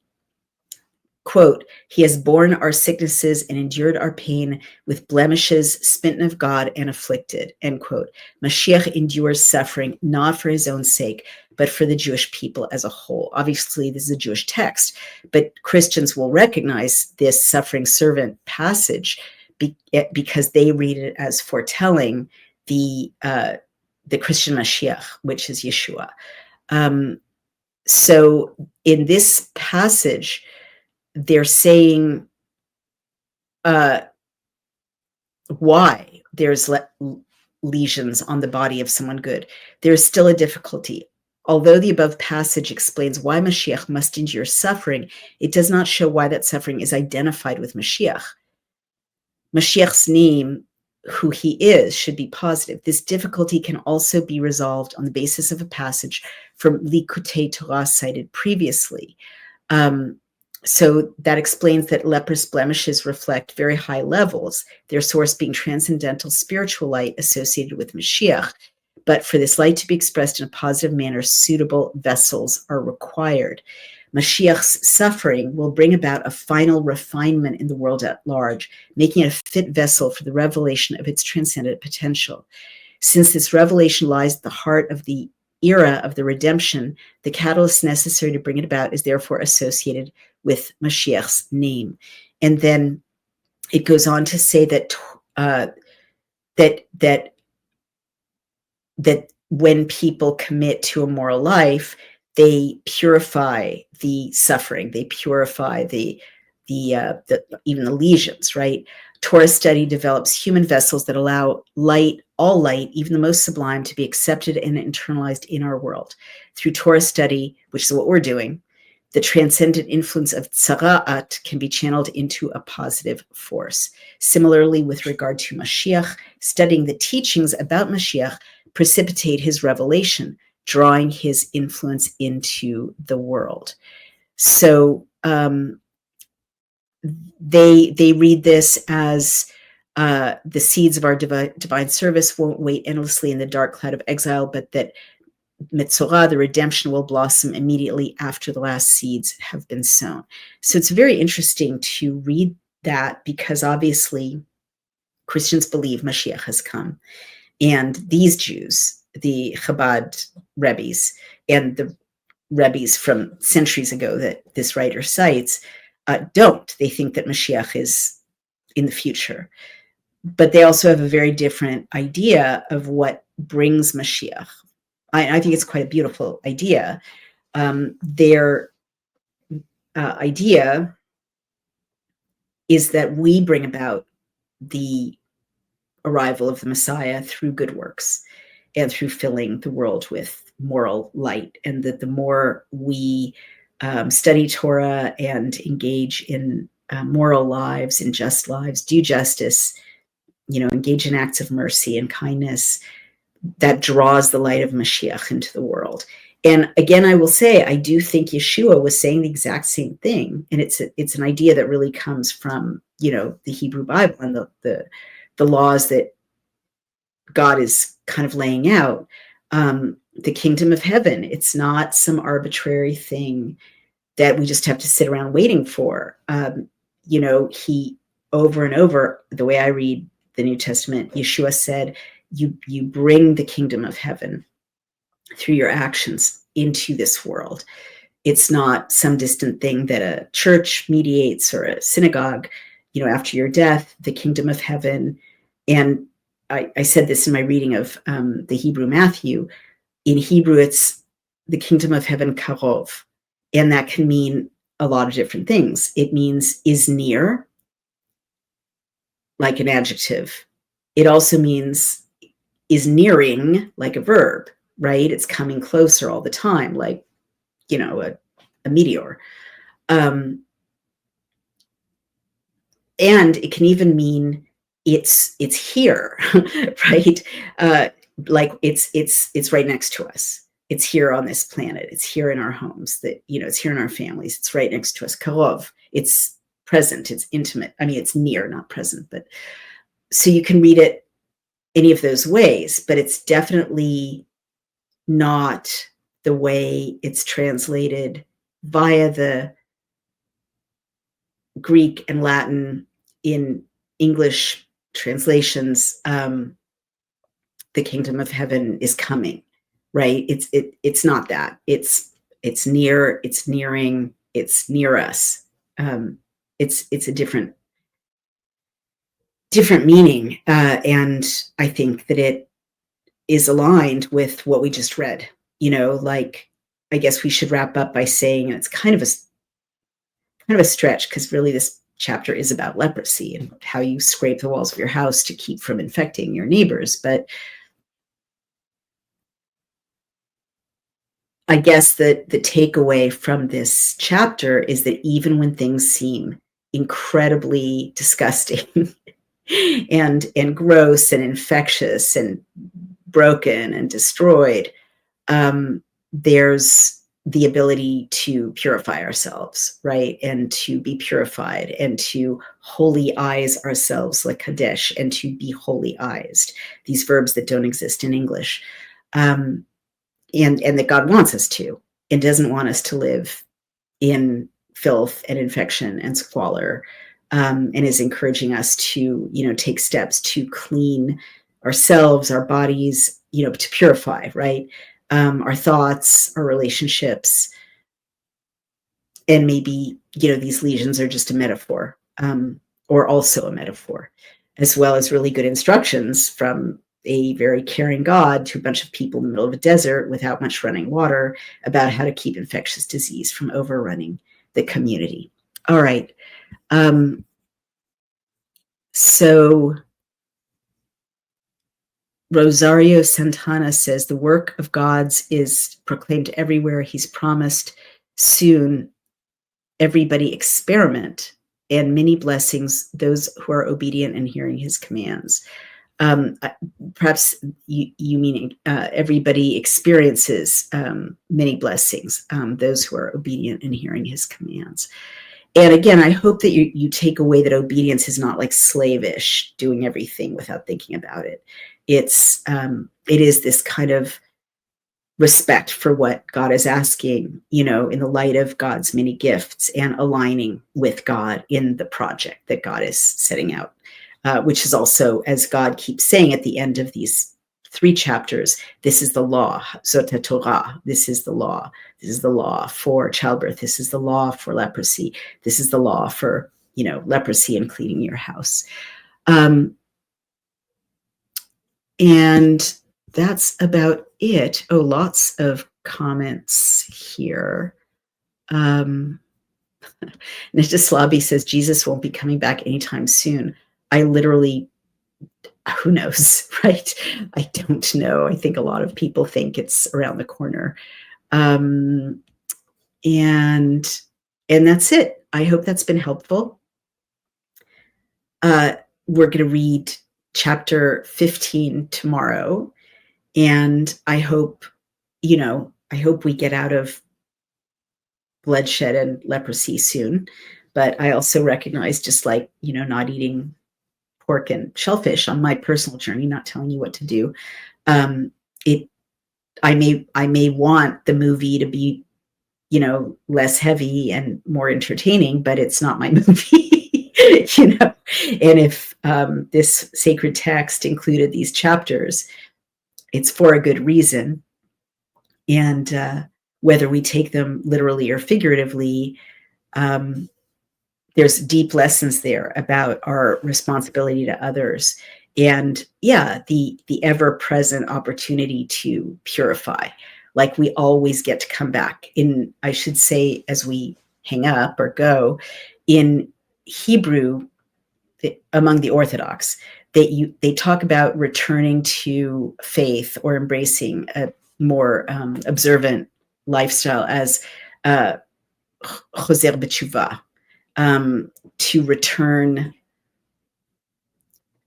quote, he has borne our sicknesses and endured our pain with blemishes, smitten of God and afflicted, end quote. Mashiach endures suffering not for his own sake, but for the Jewish people as a whole. Obviously, this is a Jewish text, but Christians will recognize this suffering servant passage because they read it as foretelling the Christian Mashiach, which is Yeshua. So in this passage, they're saying why there's lesions on the body of someone good. There's still a difficulty. Although the above passage explains why Mashiach must endure suffering, it does not show why that suffering is identified with Mashiach. Mashiach's name, who he is, should be positive. This difficulty can also be resolved on the basis of a passage from Likutei Torah cited previously. So that explains that leprous blemishes reflect very high levels, their source being transcendental spiritual light associated with Mashiach. But for this light to be expressed in a positive manner, suitable vessels are required. Mashiach's suffering will bring about a final refinement in the world at large, making it a fit vessel for the revelation of its transcendent potential. Since this revelation lies at the heart of the era of the redemption, the catalyst necessary to bring it about is therefore associated with Mashiach's name. And then it goes on to say that that when people commit to a moral life, they purify the suffering, they purify the even the lesions, right? Torah study develops human vessels that allow light, all light, even the most sublime, to be accepted and internalized in our world. Through Torah study, which is what we're doing, the transcendent influence of tzara'at can be channeled into a positive force. Similarly, with regard to Mashiach, studying the teachings about Mashiach precipitate his revelation, drawing his influence into the world. So they read this as the seeds of our divine service won't wait endlessly in the dark cloud of exile, but that Metzorah, the redemption, will blossom immediately after the last seeds have been sown. So it's very interesting to read that because obviously Christians believe Mashiach has come. And these Jews, the Chabad Rebbes and the Rebbes from centuries ago that this writer cites, don't. They think that Mashiach is in the future. But they also have a very different idea of what brings Mashiach. I think it's quite a beautiful idea. Their idea is that we bring about the arrival of the Messiah through good works and through filling the world with moral light, and that the more we study Torah and engage in moral lives, in just lives, do justice, engage in acts of mercy and kindness, that draws the light of Mashiach into the world. And again, I will say, I do think Yeshua was saying the exact same thing. And it's an idea that really comes from, the Hebrew Bible and the laws that God is kind of laying out. The kingdom of heaven, it's not some arbitrary thing that we just have to sit around waiting for. He, over and over, the way I read the New Testament, Yeshua said, you bring the kingdom of heaven through your actions into this world. It's not some distant thing that a church mediates or a synagogue, after your death, the kingdom of heaven. And I said this in my reading of the Hebrew Matthew. In Hebrew, it's the kingdom of heaven, karov. And that can mean a lot of different things. It means is near, like an adjective. It also means is nearing, like a verb, right? It's coming closer all the time, like, a meteor. Um, and it can even mean it's here, right? Like it's right next to us. It's here on this planet. It's here in our homes. That it's here in our families. It's right next to us. Karov. It's present. It's intimate. I mean, it's near, not present. But so you can read it any of those ways, but it's definitely not the way it's translated via the Greek and Latin in English translations. The kingdom of heaven is coming, right? It's not that. It's near. It's nearing. It's near us. It's a different meaning, and I think that it is aligned with what we just read. Like, I guess we should wrap up by saying, and it's kind of a stretch, because really this chapter is about leprosy and how you scrape the walls of your house to keep from infecting your neighbors. But I guess that the takeaway from this chapter is that even when things seem incredibly disgusting and gross and infectious and broken and destroyed, there's the ability to purify ourselves, right? And to be purified and to holy eyes ourselves, like Kadesh, and to be holy eyes, these verbs that don't exist in English. And that God wants us to, and doesn't want us to live in filth and infection and squalor, and is encouraging us to, take steps to clean ourselves, our bodies, to purify, right? Our thoughts, our relationships, and maybe, these lesions are just a metaphor, or also a metaphor, as well as really good instructions from a very caring God to a bunch of people in the middle of a desert without much running water about how to keep infectious disease from overrunning the community. All right. So Rosario Santana says the work of God's is proclaimed everywhere. He's promised soon everybody experiment and many blessings, those who are obedient and hearing his commands. Perhaps you mean everybody experiences many blessings, those who are obedient and hearing his commands. And again, I hope that you take away that obedience is not like slavish, doing everything without thinking about it. It is this kind of respect for what God is asking, in the light of God's many gifts, and aligning with God in the project that God is setting out, which is also, as God keeps saying at the end of these 3 chapters, this is the law. Zot Torah. This is the law. This is the law for childbirth. This is the law for leprosy. This is the law for, leprosy and cleaning your house. And that's about it. Oh, lots of comments here. Nijislabi says Jesus won't be coming back anytime soon. I literally, who knows, right? I don't know. I think a lot of people think it's around the corner. And that's it. I hope that's been helpful. We're going to read chapter 15 tomorrow. And I hope we get out of bloodshed and leprosy soon. But I also recognize, just like, not eating pork and shellfish on my personal journey, not telling you what to do. I may want the movie to be, less heavy and more entertaining, but it's not my movie, And if this sacred text included these chapters, it's for a good reason. And whether we take them literally or figuratively, there's deep lessons there about our responsibility to others, and the ever-present opportunity to purify. Like, we always get to come back. I should say, as we hang up or go, in Hebrew, among the Orthodox, they talk about returning to faith or embracing a more observant lifestyle as choser b'tshuva, to return,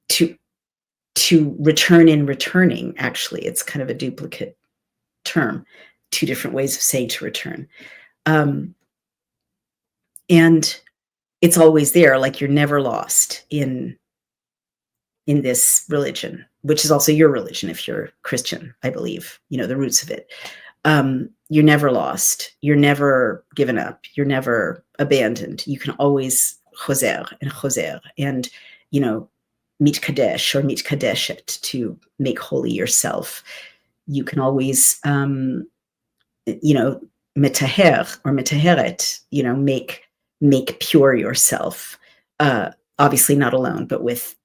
to return in returning. Actually, it's kind of a duplicate term, two different ways of saying to return. And it's always there, like you're never lost in this religion, which is also your religion if you're Christian, I believe, the roots of it. You're never lost. You're never given up. You're never abandoned. You can always choser and, mitkadesh or mitkadeshet, to make holy yourself. You can always, mitaher or mitaheret, make pure yourself. Obviously not alone, but with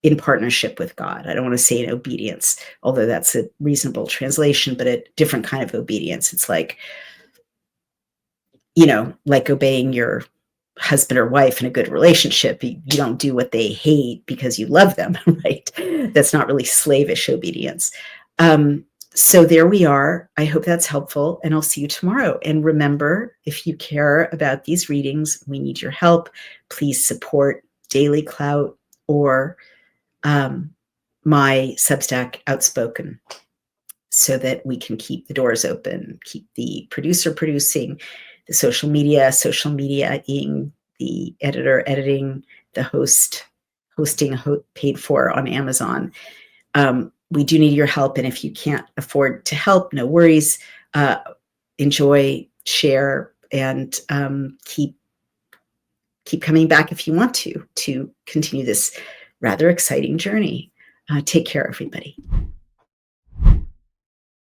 in partnership with God. I don't want to say in obedience, although that's a reasonable translation, but a different kind of obedience. It's like, like obeying your husband or wife in a good relationship. You don't do what they hate because you love them, right? That's not really slavish obedience. So there we are. I hope that's helpful, and I'll see you tomorrow. And remember, if you care about these readings, we need your help. Please support Daily Clout or my Substack Outspoken, so that we can keep the doors open, keep the producer producing, the social mediaing, the editor editing, the hosting paid for on Amazon. We do need your help, and if you can't afford to help, no worries. Enjoy, share, and keep coming back if you want to continue this rather exciting journey. Take care, everybody.